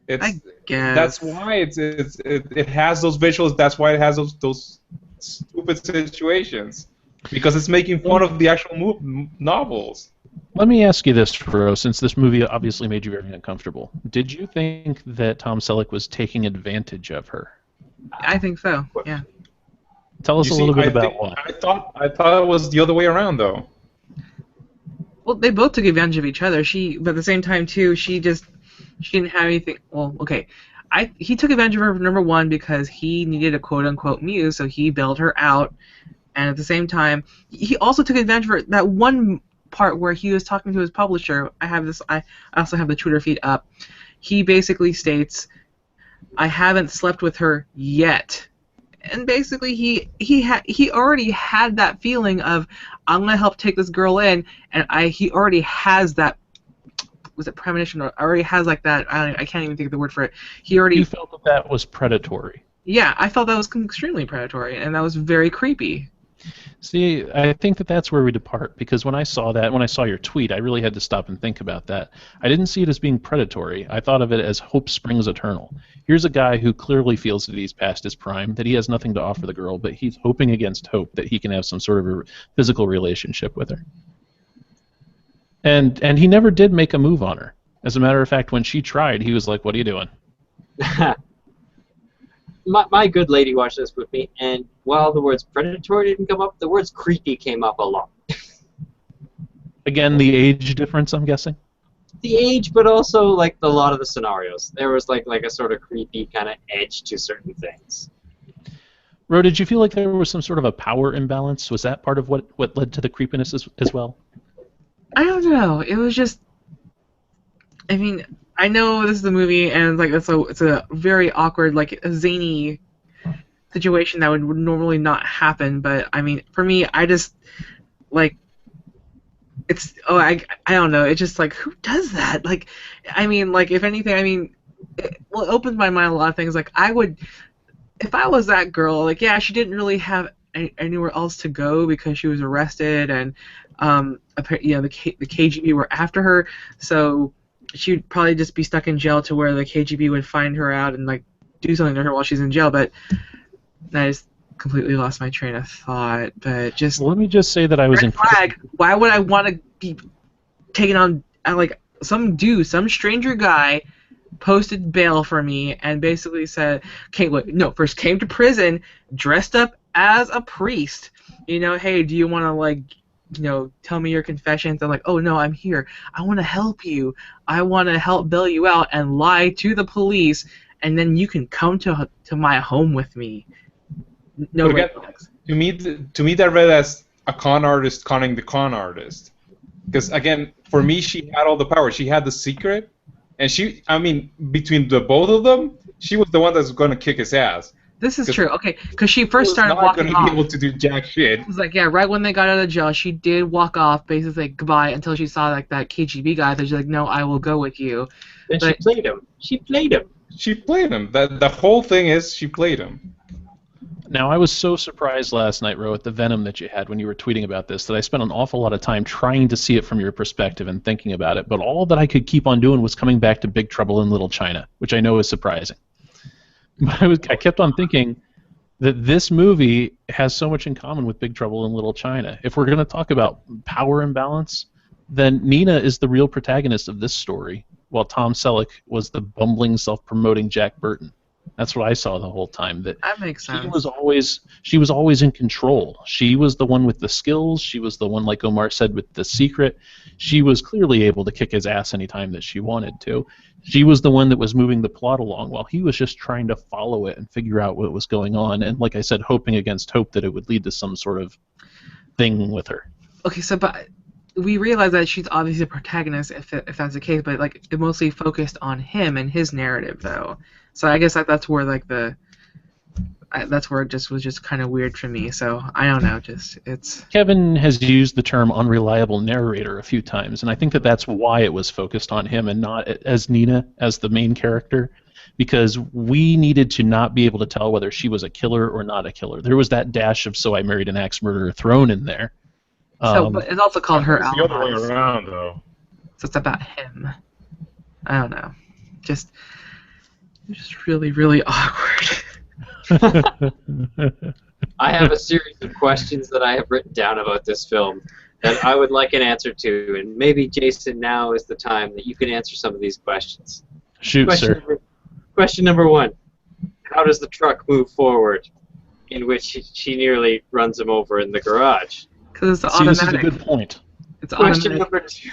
I guess. That's why it has those visuals. That's why it has those stupid situations, because it's making fun of the actual novels. Let me ask you this, Ro, since this movie obviously made you very uncomfortable. Did you think that Tom Selleck was taking advantage of her? I think so. Yeah. Tell us a little bit about why. I thought it was the other way around, though. Well, they both took advantage of each other. But at the same time too, she didn't have anything. Well, okay. He took advantage of her, number one, because he needed a quote-unquote muse, so he bailed her out. And at the same time, he also took advantage of her. That one part where he was talking to his publisher, I also have the Twitter feed up. He basically states, I haven't slept with her yet. and basically he already had that feeling of, I'm gonna help take this girl in, and he already has that, was it premonition, or already has like that, I can't even think of the word for it. He felt that that was predatory. Yeah, I felt that was extremely predatory, and that was very creepy. See, I think that that's where we depart, because when I saw your tweet, I really had to stop and think about that. I didn't see it as being predatory. I thought of it as hope springs eternal. Here's a guy who clearly feels that he's past his prime, that he has nothing to offer the girl, but he's hoping against hope that he can have some sort of a physical relationship with her. And he never did make a move on her. As a matter of fact, when she tried, he was like, "What are you doing?" My good lady watched this with me, and while the words predatory didn't come up, the words creepy came up a lot. Again, the age difference, I'm guessing? The age, but also like a lot of the scenarios. There was like a sort of creepy kind of edge to certain things. Ro, did you feel like there was some sort of a power imbalance? Was that part of what led to the creepiness as well? I don't know. It was just, I mean, I know this is a movie, and like it's a very awkward, like a zany situation that would normally not happen. But I mean, for me, I just like I don't know. It's just like, who does that? Like, I mean, like if anything, I mean, it opens my mind a lot of things. Like I would, if I was that girl, like yeah, she didn't really have anywhere else to go because she was arrested, and you know the KGB were after her, so she'd probably just be stuck in jail to where the KGB would find her out and like do something to her while she's in jail. But I just completely lost my train of thought. But just let me just say that I was in flag. Why would I want to be taken on? Like some stranger guy posted bail for me and basically said, first came to prison dressed up as a priest. You know, hey, do you want to like, you know, tell me your confessions? I'm like, oh no, I'm here. I want to help you. I want to help bail you out and lie to the police, and then you can come to my home with me. No red flags. To me, that read as a con artist conning the con artist. Because again, for me, she had all the power. She had the secret, and between the both of them, she was the one that's going to kick his ass. This is true. Okay, because she first started walking off. She was not going to be able to do jack shit. It was like, yeah, right when they got out of jail, she did walk off, basically goodbye, until she saw like that KGB guy. That she's like, no, I will go with you. Then she played him. She played him. The whole thing is she played him. Now, I was so surprised last night, Ro, at the venom that you had when you were tweeting about this, that I spent an awful lot of time trying to see it from your perspective and thinking about it. But all that I could keep on doing was coming back to Big Trouble in Little China, which I know is surprising. But I kept on thinking that this movie has so much in common with Big Trouble in Little China. If we're going to talk about power imbalance, then Nina is the real protagonist of this story, while Tom Selleck was the bumbling, self-promoting Jack Burton. That's what I saw the whole time. That makes sense. She was always in control. She was the one with the skills. She was the one, like Omar said, with the secret. She was clearly able to kick his ass anytime that she wanted to. She was the one that was moving the plot along while he was just trying to follow it and figure out what was going on. And like I said, hoping against hope that it would lead to some sort of thing with her. Okay, so but we realize that she's obviously the protagonist if that's the case, but like it mostly focused on him and his narrative though. So I guess that's where like that's where it just was just kind of weird for me. So I don't know, it's. Kevin has used the term unreliable narrator a few times, and I think that that's why it was focused on him and not as Nina as the main character, because we needed to not be able to tell whether she was a killer or not a killer. There was that dash of "So I Married an Axe Murderer" thrown in there. But it's also called her Alibi. The other way around, though. So it's about him. I don't know. Just really, really awkward. I have a series of questions that I have written down about this film that I would like an answer to, and maybe, Jason, now is the time that you can answer some of these questions. Shoot, sir. Question number one. How does the truck move forward, in which she nearly runs him over in the garage? Because it's automatic. This is a good point. It's Question automatic. number two.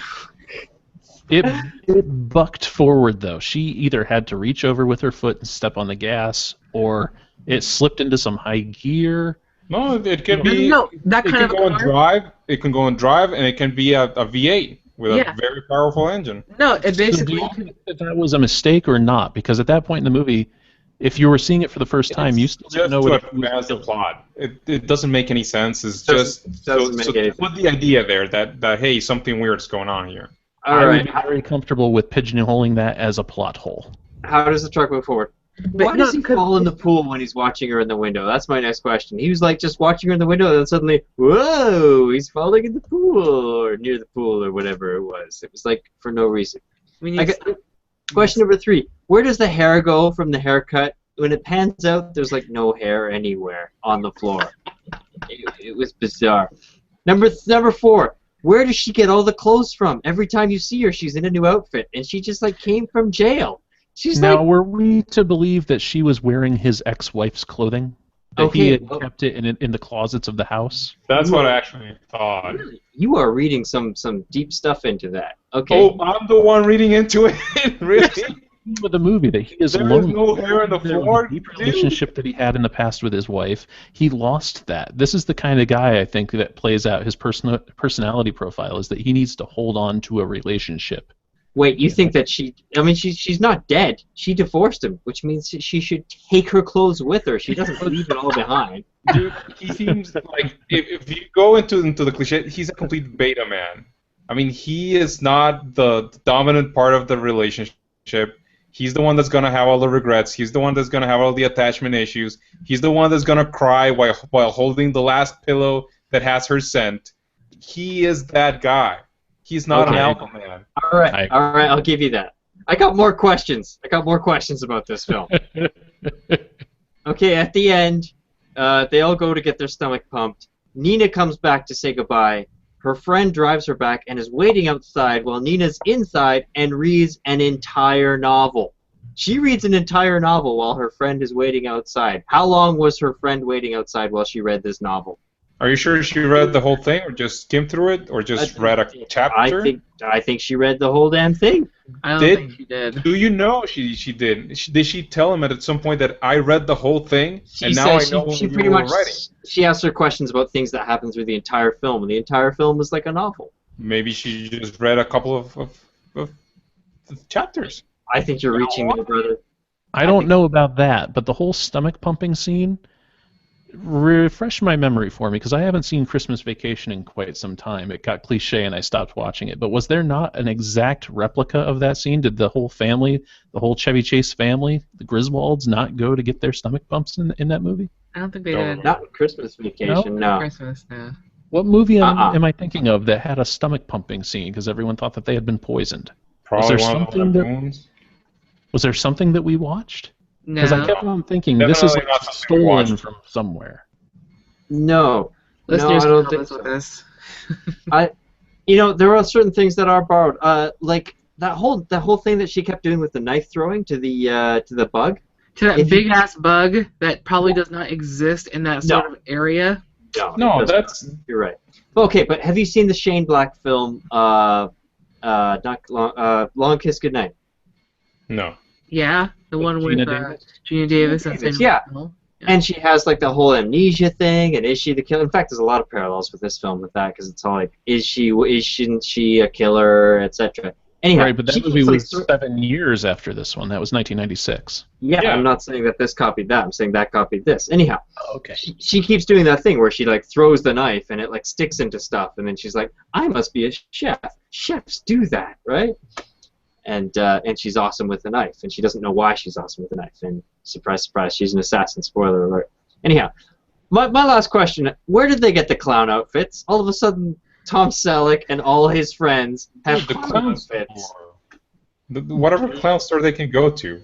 It bucked forward, though. She either had to reach over with her foot and step on the gas, or it slipped into some high gear. No, it can be. No, that kind it of can go on drive. It can go on drive, and it can be a V8 with a very powerful engine. No, it basically. So do you think that was a mistake or not? Because at that point in the movie, If you were seeing it for the first time, you still didn't Just know to what it was. advance the plot. It doesn't make any sense. It's Doesn't- just doesn't so make any to put the idea there that hey, something weird's going on here. All I would right. be very comfortable with pigeonholing that as a plot hole. How does the truck move forward? But Why does he fall in the pool when he's watching her in the window? That's my next question. He was like just watching her in the window, and then suddenly, whoa, he's falling in the pool or near the pool or whatever it was. It was like for no reason. We need I got, question number 3. Where does the hair go from the haircut? When it pans out, there's like no hair anywhere on the floor. It was bizarre. Number 4. Where does she get all the clothes from? Every time you see her, she's in a new outfit, and she just like came from jail. She's Now, like, were we to believe that she was wearing his ex-wife's clothing? That he had kept it in the closets of the house? That's what I actually thought. you are reading some deep stuff into that. Okay. Oh, I'm the one reading into it. Really? With the movie that he is There alone. is no hair on the floor. Deep relationship that he had in the past with his wife, he lost that. This is the kind of guy I think that plays out his personality profile, is that he needs to hold on to a relationship. Wait, you think that she's not dead. She divorced him, which means she should take her clothes with her. She doesn't leave it all behind. Dude, he seems like if you go into the cliche, he's a complete beta man. I mean, he is not the dominant part of the relationship. He's the one that's gonna have all the regrets. He's the one that's gonna have all the attachment issues. He's the one that's gonna cry while holding the last pillow that has her scent. He is that guy. He's not an alpha man. All right, I'll give you that. I got more questions. About this film. Okay, at the end, they all go to get their stomach pumped. Nina comes back to say goodbye. Her friend drives her back and is waiting outside while Nina's inside and reads an entire novel. She reads an entire novel while her friend is waiting outside. How long was her friend waiting outside while she read this novel? Are you sure she read the whole thing, or just skimmed through it, or just read a chapter? I think she read the whole damn thing. I don't think she did. Do you know she did? Did she tell him at some point that I read the whole thing, and now I know she you pretty were much writing? she asked her questions about things that happen through the entire film, and the entire film is like a novel. Maybe she just read a couple of chapters. I think you're reaching there, brother. I don't know about that, but the whole stomach pumping scene, refresh my memory for me, because I haven't seen Christmas Vacation in quite some time. It got cliche and I stopped watching it. But was there not an exact replica of that scene? Did the whole family, the whole Chevy Chase family, the Griswolds, not go to get their stomach pumps in that movie? I don't think they did. Not Christmas Vacation, no. Christmas, no. What movie am I thinking of that had a stomach pumping scene because everyone thought that they had been poisoned? Probably there one of something the that- moons. Was there something that we watched? No. Because I kept on thinking this is Definitely like not something we stolen watched. from somewhere. No. Listeners I don't can think help us so. with this. There are certain things that are borrowed. Like that whole thing that she kept doing with the knife throwing to the bug. To that If you- big ass bug that probably does not exist in that sort of area. No, it doesn't. You're right. Okay, but have you seen the Shane Black film? Long Kiss Goodnight. No. Yeah, the one with Gina Davis? Gina Davis and Davis, Sam yeah. Rockwell. And she has like the whole amnesia thing, and is she the killer? In fact, there's a lot of parallels with this film with that because it's all like, isn't she a killer, etc. Anyhow, Right, but that she movie keeps, was 7 years after this one. That was 1996. Yeah, Yeah. I'm not saying that this copied that. I'm saying that copied this. Anyhow, Okay. she keeps doing that thing where she like throws the knife and it like sticks into stuff, and then she's like, I must be a chef. Chefs do that, right? And she's awesome with the knife, and she doesn't know why she's awesome with the knife. And surprise, surprise, she's an assassin. Spoiler alert. Anyhow, my last question: where did they get the clown outfits? All of a sudden, Tom Selleck and all his friends have The clown clown outfits. store. Whatever clown store they can go to.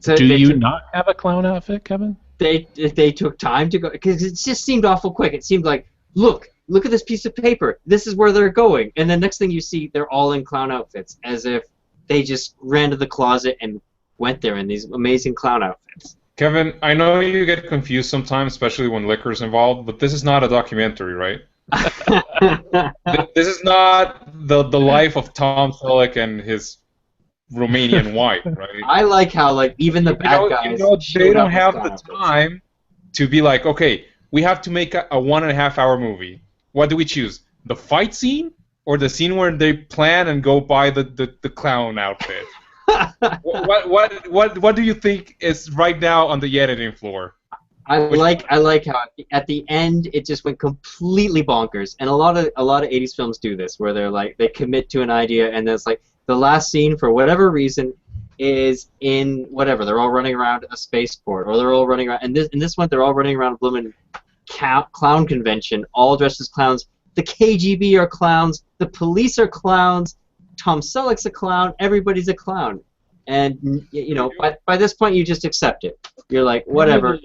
So Do they you took- not have a clown outfit, Kevin? they took time to go because it just seemed awful quick. It seemed like, look at this piece of paper. This is where they're going, and then next thing you see, they're all in clown outfits, as if they just ran to the closet and went there in these amazing clown outfits. Kevin, I know you get confused sometimes, especially when liquor's involved, but this is not a documentary, right? This is not the life of Tom Selleck and his Romanian wife, right? I like how like even the bad guys. they showed don't up have with the clown outfits. time to be like, okay, we have to make a 1.5 hour movie. What do we choose? The fight scene or the scene where they plan and go buy the clown outfit? What do you think is right now on the editing floor? I like how at the end it just went completely bonkers, and a lot of 80s films do this, where they commit to an idea, and then it's like the last scene for whatever reason is in whatever, they're all running around a spaceport, or they're all running around, and in this one they're all running around a blooming clown convention, all dressed as clowns. The KGB are clowns, the police are clowns, Tom Selleck's a clown, everybody's a clown. And by this point, you just accept it. You're like, whatever.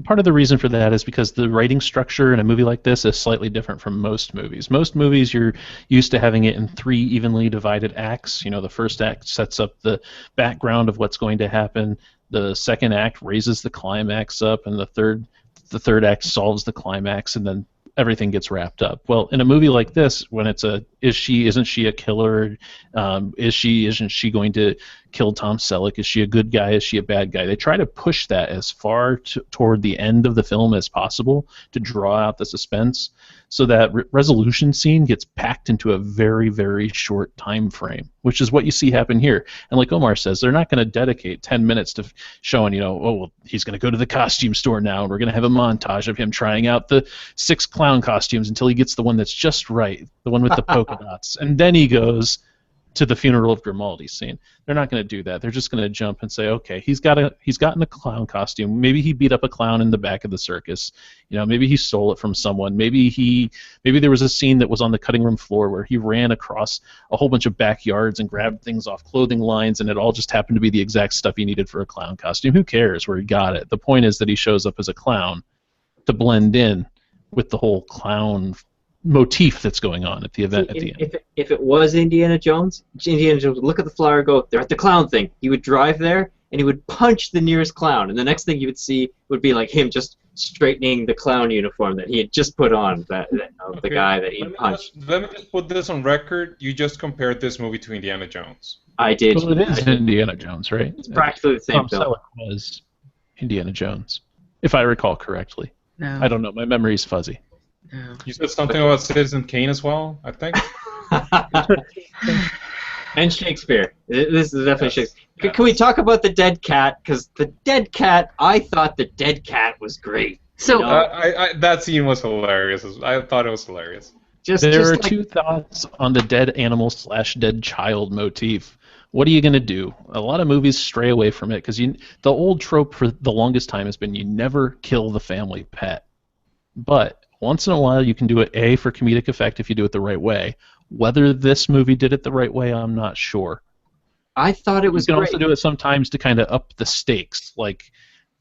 Part of the reason for that is because the writing structure in a movie like this is slightly different from most movies. Most movies, you're used to having it in 3 evenly divided acts. The first act sets up the background of what's going to happen. The second act raises the climax up, and the third act solves the climax, and then everything gets wrapped up. Well, in a movie like this, when it's isn't she a killer? Isn't she going to kill Tom Selleck? Is she a good guy? Is she a bad guy? They try to push that as far toward the end of the film as possible to draw out the suspense, so that resolution scene gets packed into a very, very short time frame, which is what you see happen here. And like Omar says, they're not going to dedicate 10 minutes to showing, oh, well, he's going to go to the costume store now, and we're going to have a montage of him trying out the 6 clown costumes until he gets the one that's just right, the one with the polka dots. And then he goes to the funeral of Grimaldi scene. They're not going to do that. They're just going to jump and say, okay, he's gotten a clown costume. Maybe he beat up a clown in the back of the circus. Maybe he stole it from someone. Maybe there was a scene that was on the cutting room floor where he ran across a whole bunch of backyards and grabbed things off clothing lines, and it all just happened to be the exact stuff he needed for a clown costume. Who cares where he got it? The point is that he shows up as a clown to blend in with the whole clown motif that's going on at the event at the end. If it was Indiana Jones would look at the flyer and go, they're at the clown thing. He would drive there and he would punch the nearest clown, and the next thing you would see would be like him just straightening the clown uniform that he had just put on, the guy that he punched. Let me just put this on record. You just compared this movie to Indiana Jones. I did. Well, it is Indiana Jones, right? It's practically the same Tom film. Selleck was Indiana Jones, if I recall correctly. No. I don't know. My memory's fuzzy. No. You said something about Citizen Kane as well, I think. And Shakespeare. This is definitely Yes. Shakespeare. Can we talk about the dead cat? Because the dead cat, I thought the dead cat was great. So That scene was hilarious. I thought it was hilarious. There are 2 thoughts on the dead animal / dead child motif. What are you going to do? A lot of movies stray away from it because the old trope for the longest time has been you never kill the family pet. But once in a while you can do it, A, for comedic effect if you do it the right way. Whether this movie did it the right way, I'm not sure. I thought it was You can great. also do it sometimes to kind of up the stakes, like,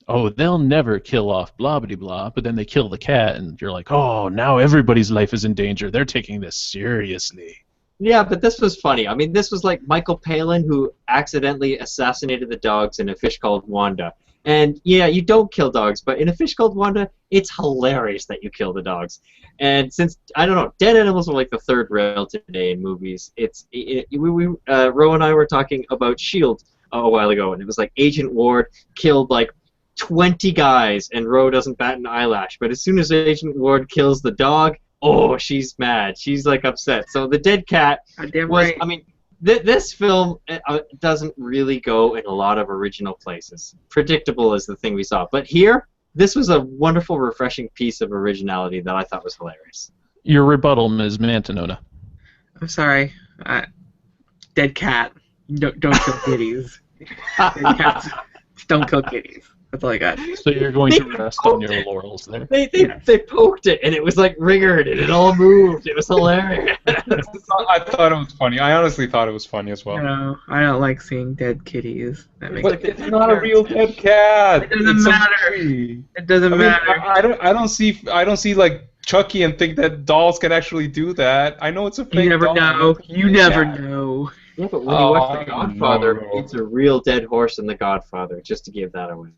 oh, they'll never kill off blah-blah-blah, but then they kill the cat, and you're like, oh, now everybody's life is in danger. They're taking this seriously. Yeah, but this was funny. I mean, this was like Michael Palin who accidentally assassinated the dogs in A Fish Called Wanda. And yeah, you don't kill dogs, but in A Fish Called Wanda, it's hilarious that you kill the dogs. And since, I don't know, dead animals are like the third rail today in movies. Ro and I were talking about S.H.I.E.L.D. a while ago, and it was like Agent Ward killed like 20 guys, and Ro doesn't bat an eyelash. But as soon as Agent Ward kills the dog, oh, she's mad. She's like upset. So the dead cat was, I mean, this film doesn't really go in a lot of original places. Predictable is the thing we saw. But here, this was a wonderful, refreshing piece of originality that I thought was hilarious. Your rebuttal, Ms. Mantanona. I'm sorry. Dead cat. Don't kill kitties. Dead cats. Don't kill kitties. That's all I got. So you're going to rest on your laurels there. They poked it, and it was like ringered, and it all moved. It was hilarious. I thought it was funny. I honestly thought it was funny as well. No, I don't like seeing dead kitties. That makes But it's not a real dead cat. It doesn't matter. It doesn't matter. I don't see like Chucky and think that dolls can actually do that. I know it's a fake You never doll. know. You never know. Yeah, but when you watch The Oh, Godfather, no. it's a real dead horse in The Godfather, just to give that away.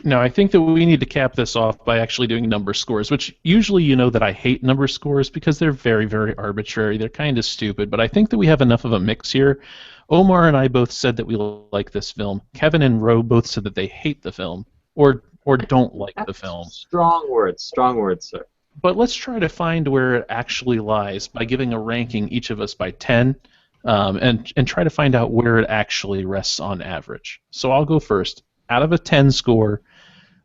No, I think that we need to cap this off by actually doing number scores, which usually you know that I hate number scores because they're very, very arbitrary. They're kind of stupid, but I think that we have enough of a mix here. Omar and I both said that we like this film. Kevin and Ro both said that they hate the film or don't like the film. Strong words, sir. But let's try to find where it actually lies by giving a ranking, each of us by 10, and try to find out where it actually rests on average. So I'll go first. Out of a 10 score,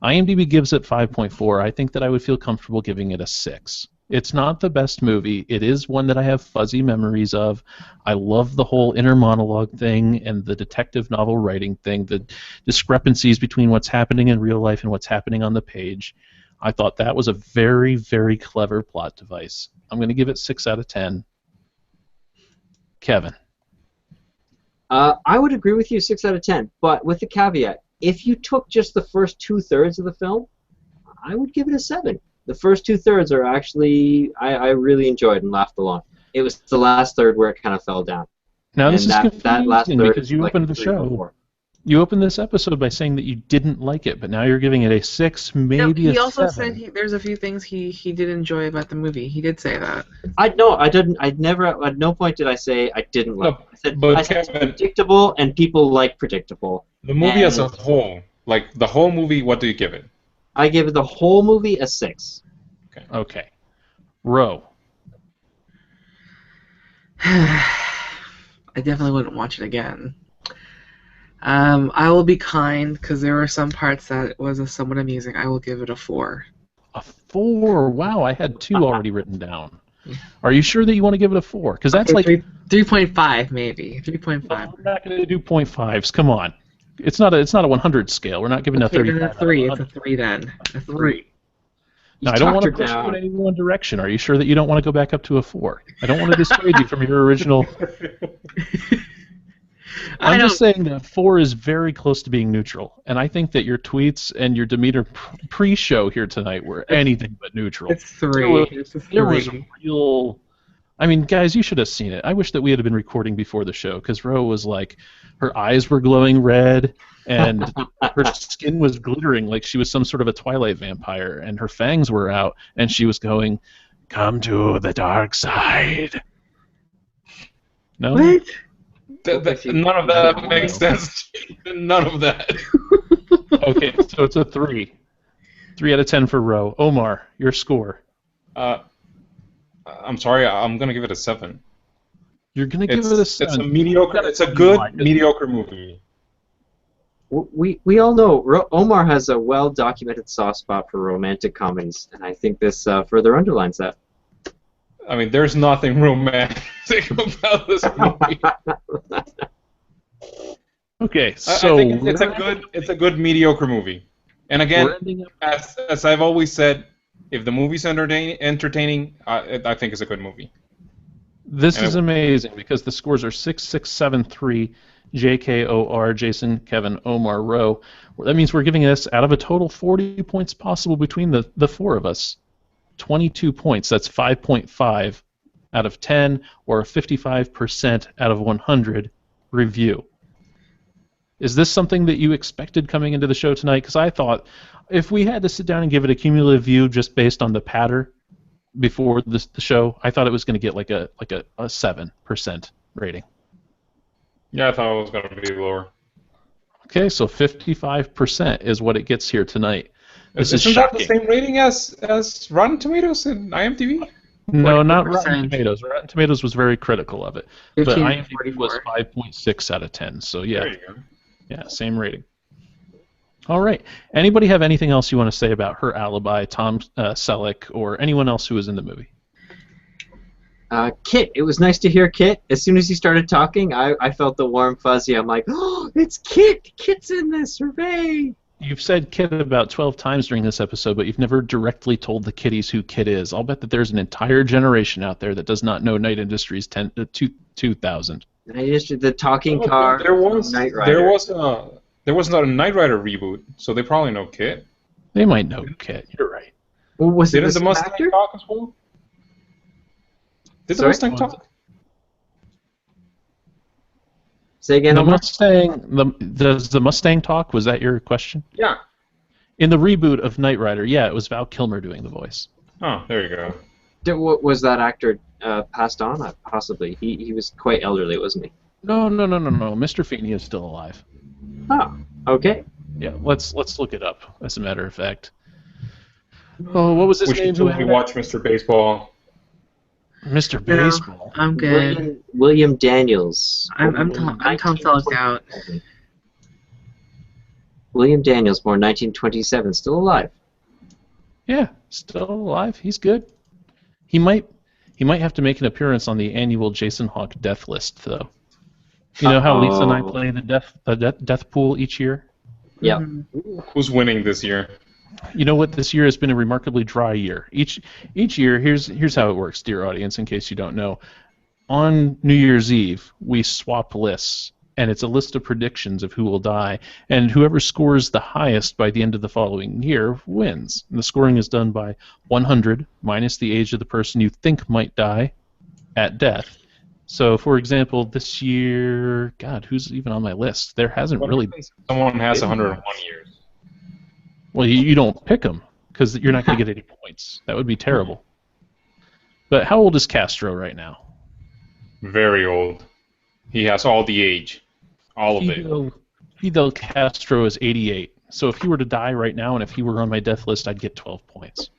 IMDb gives it 5.4. I think that I would feel comfortable giving it a 6. It's not the best movie. It is one that I have fuzzy memories of. I love the whole inner monologue thing and the detective novel writing thing, the discrepancies between what's happening in real life and what's happening on the page. I thought that was a very, very clever plot device. I'm going to give it 6 out of 10. Kevin. I would agree with you, 6 out of 10, but with the caveat, if you took just the first 2/3 of the film, I would give it a 7. The first 2/3 are actually, I really enjoyed and laughed along. It was the last third where it kind of fell down. Now this And is that confusing last third because is you like opened the 3 or show. 4. You opened this episode by saying that you didn't like it, but now you're giving it a 6, No, maybe he a also 7. said there's a few things he did enjoy about the movie. He did say that. I didn't. I never. At no point did I say I didn't like it. but I said it's Kevin- predictable, and people like predictable. The movie as a And- whole, like the whole movie, what do you give it? I gave the whole movie a 6. Okay. Ro. I definitely wouldn't watch it again. I will be kind because there were some parts that was somewhat amusing. I will give it a 4. A 4. Wow, I had 2 already written down. Are you sure that you want to give it a 4? Because that's like 3.5 maybe. 3.5. we're not going to do 0.5s. Come on. It's not a 100 scale. We're not giving a Okay, 30. then a 3. It's a 3 then. A 3. No, I You don't want talked to her push you in down. any one direction. Are you sure that you don't want to go back up to a 4? I don't want to dissuade you from your original. I'm just saying that 4 is very close to being neutral, and I think that your tweets and your demeanor pre-show here tonight were anything but neutral. It's 3. It's a 3. There was real. I mean, guys, you should have seen it. I wish that we had been recording before the show, because Ro was like, her eyes were glowing red, and her skin was glittering like she was some sort of a Twilight vampire, and her fangs were out, and she was going, "Come to the dark side." No. What? None of that makes sense. None of that. Okay, so it's a 3. 3 out of 10 for Ro. Omar, your score. I'm sorry, I'm gonna give it a 7. You're gonna give it a 7. It's a mediocre. It's a good mediocre movie. We all know Omar has a well-documented soft spot for romantic comedies, and I think this further underlines that. I mean, there's nothing romantic about this movie. Okay, I so think it's a good mediocre movie. And again, we're ending up. as I've always said, if the movie's entertaining, I think it's a good movie. This is amazing because the scores are 6, 6, 7, 3, JKOR, Jason, Kevin, Omar, Ro. That means we're giving this out of a total 40 points possible between the 4 of us. 22 points. That's 5.5 out of 10, or a 55% out of 100 review. Is this something that you expected coming into the show tonight? Because I thought if we had to sit down and give it a cumulative view just based on the patter before the show, I thought it was going to get like a 7% rating. Yeah, I thought it was going to be lower. Okay, so 55% is what it gets here tonight. This is Isn't that shocking. the same rating as Rotten Tomatoes and IMDb? No, not 44%. Rotten Tomatoes. Rotten Tomatoes was very critical of it. But 15 to IMDb was 44. 5.6 out of 10. So yeah, There you go. yeah, same rating. All right. Anybody have anything else you want to say about her alibi, Tom Selleck, or anyone else who was in the movie? Kit, it was nice to hear Kit. As soon as he started talking, I felt the warm fuzzy. I'm like, oh, it's Kit! Kit's in this, hooray! You've said Kit about 12 times during this episode, but you've never directly told the kiddies who Kit is. I'll bet that there's an entire generation out there that does not know Night Industries 2000. The talking car. There was Knight Rider. there was not a Knight Rider reboot, so they probably know Kit. They might know Kit. You're right. Well, was it Didn't the the Mustang actor? talk as well? Did the Sorry? Mustang talk? Say again, The Omar? Mustang. Does the Mustang talk? Was that your question? Yeah. In the reboot of Knight Rider, yeah, it was Val Kilmer doing the voice. Oh, there you go. Was that actor passed on? Possibly. He was quite elderly, wasn't he? No. Mr. Feeney is still alive. Oh, okay. Yeah, let's look it up. As a matter of fact. Oh, what was his We name? should totally watch Mr. Baseball. Mr. No, Baseball. I'm good. William Daniels. I'm Tom Selleck out. William Daniels, born 1927, still alive. Yeah, still alive. He's good. He might have to make an appearance on the annual Jason Hawk death list, though. You know how Lisa and I play the death pool each year? Yeah. Mhm. Who's winning this year? You know what? This year has been a remarkably dry year. Each year, here's how it works, dear audience, in case you don't know. On New Year's Eve, we swap lists, and it's a list of predictions of who will die, and whoever scores the highest by the end of the following year wins. And the scoring is done by 100 minus the age of the person you think might die at death. So, for example, this year, God, who's even on my list? There hasn't really. Someone has 101 years. Well, you don't pick them because you're not going to get any points. That would be terrible. But how old is Castro right now? Very old. He has all the age. All of it. Fidel Castro is 88. So if he were to die right now and if he were on my death list, I'd get 12 points.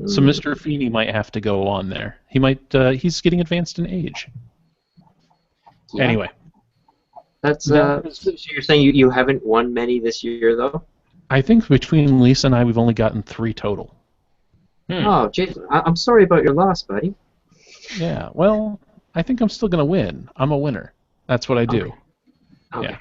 So Mr. Feeney might have to go on there. He might. He's getting advanced in age. Yeah. Anyway. That's so you're saying you haven't won many this year, though? I think between Lisa and I, we've only gotten 3 total. Oh, Jason, I'm sorry about your loss, buddy. Yeah, well, I think I'm still going to win. I'm a winner. That's what I do. Okay. Yeah.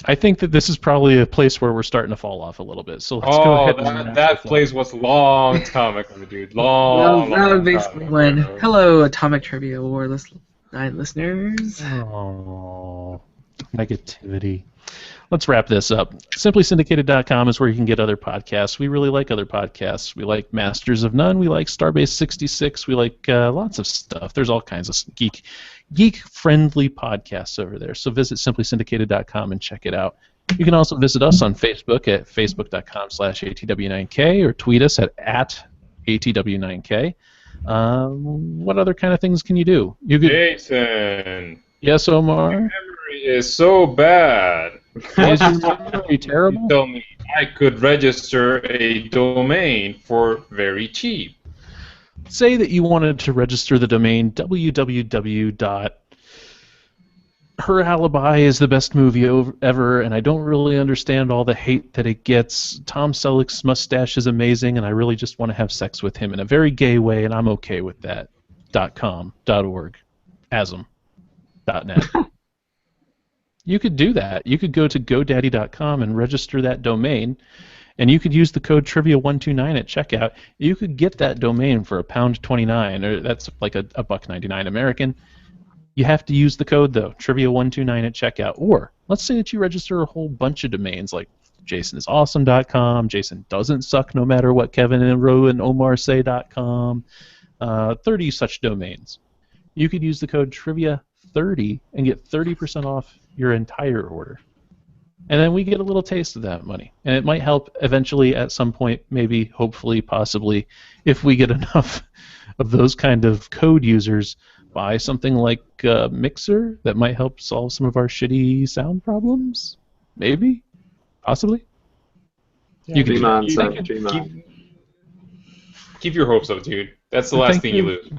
I think that this is probably a place where we're starting to fall off a little bit. So let's go ahead and that place was long time ago, dude. Long That would time basically ago. win. Hello, Atomic Trivia War listeners. Oh, negativity. Let's wrap this up. SimplySyndicated.com is where you can get other podcasts. We really like other podcasts. We like Masters of None. We like Starbase 66. We like lots of stuff. There's all kinds of geek-friendly podcasts over there. So visit SimplySyndicated.com and check it out. You can also visit us on Facebook at facebook.com/ATW9K or tweet us at @ATW9K. What other kind of things can you do? You could, Jason. yes, Omar? Your memory is so bad. Is your memory terrible? You tell me I could register a domain for very cheap. Say that you wanted to register the domain www. Her Alibi is the best movie ever, and I don't really understand all the hate that it gets. Tom Selleck's mustache is amazing, and I really just want to have sex with him in a very gay way, and I'm okay with that. .com, .org, asm.net. You could do that. You could go to GoDaddy.com and register that domain, and you could use the code Trivia129 at checkout. You could get that domain for £1.29, or that's like a $1.99 American. You have to use the code, though, Trivia129 at checkout. Or let's say that you register a whole bunch of domains like JasonIsAwesome.com, Jason Doesn't Suck No Matter What Kevin and Ro and Omar Say.com, 30 such domains. You could use the code Trivia30 and get 30% off your entire order. And then we get a little taste of that money. And it might help eventually at some point, maybe, hopefully, possibly, if we get enough of those kind of code users, buy something like Mixer that might help solve some of our shitty sound problems. Maybe? Possibly? Yeah, you dream on, son. Dream on. Keep your hopes up, dude. That's the last thing you lose.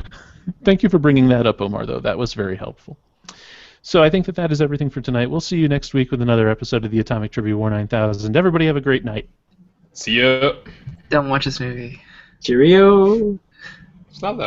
Thank you for bringing that up, Omar, though. That was very helpful. So I think that is everything for tonight. We'll see you next week with another episode of the Atomic Trivia War 9000. Everybody have a great night. See ya. Don't watch this movie. Cheerio. It's not that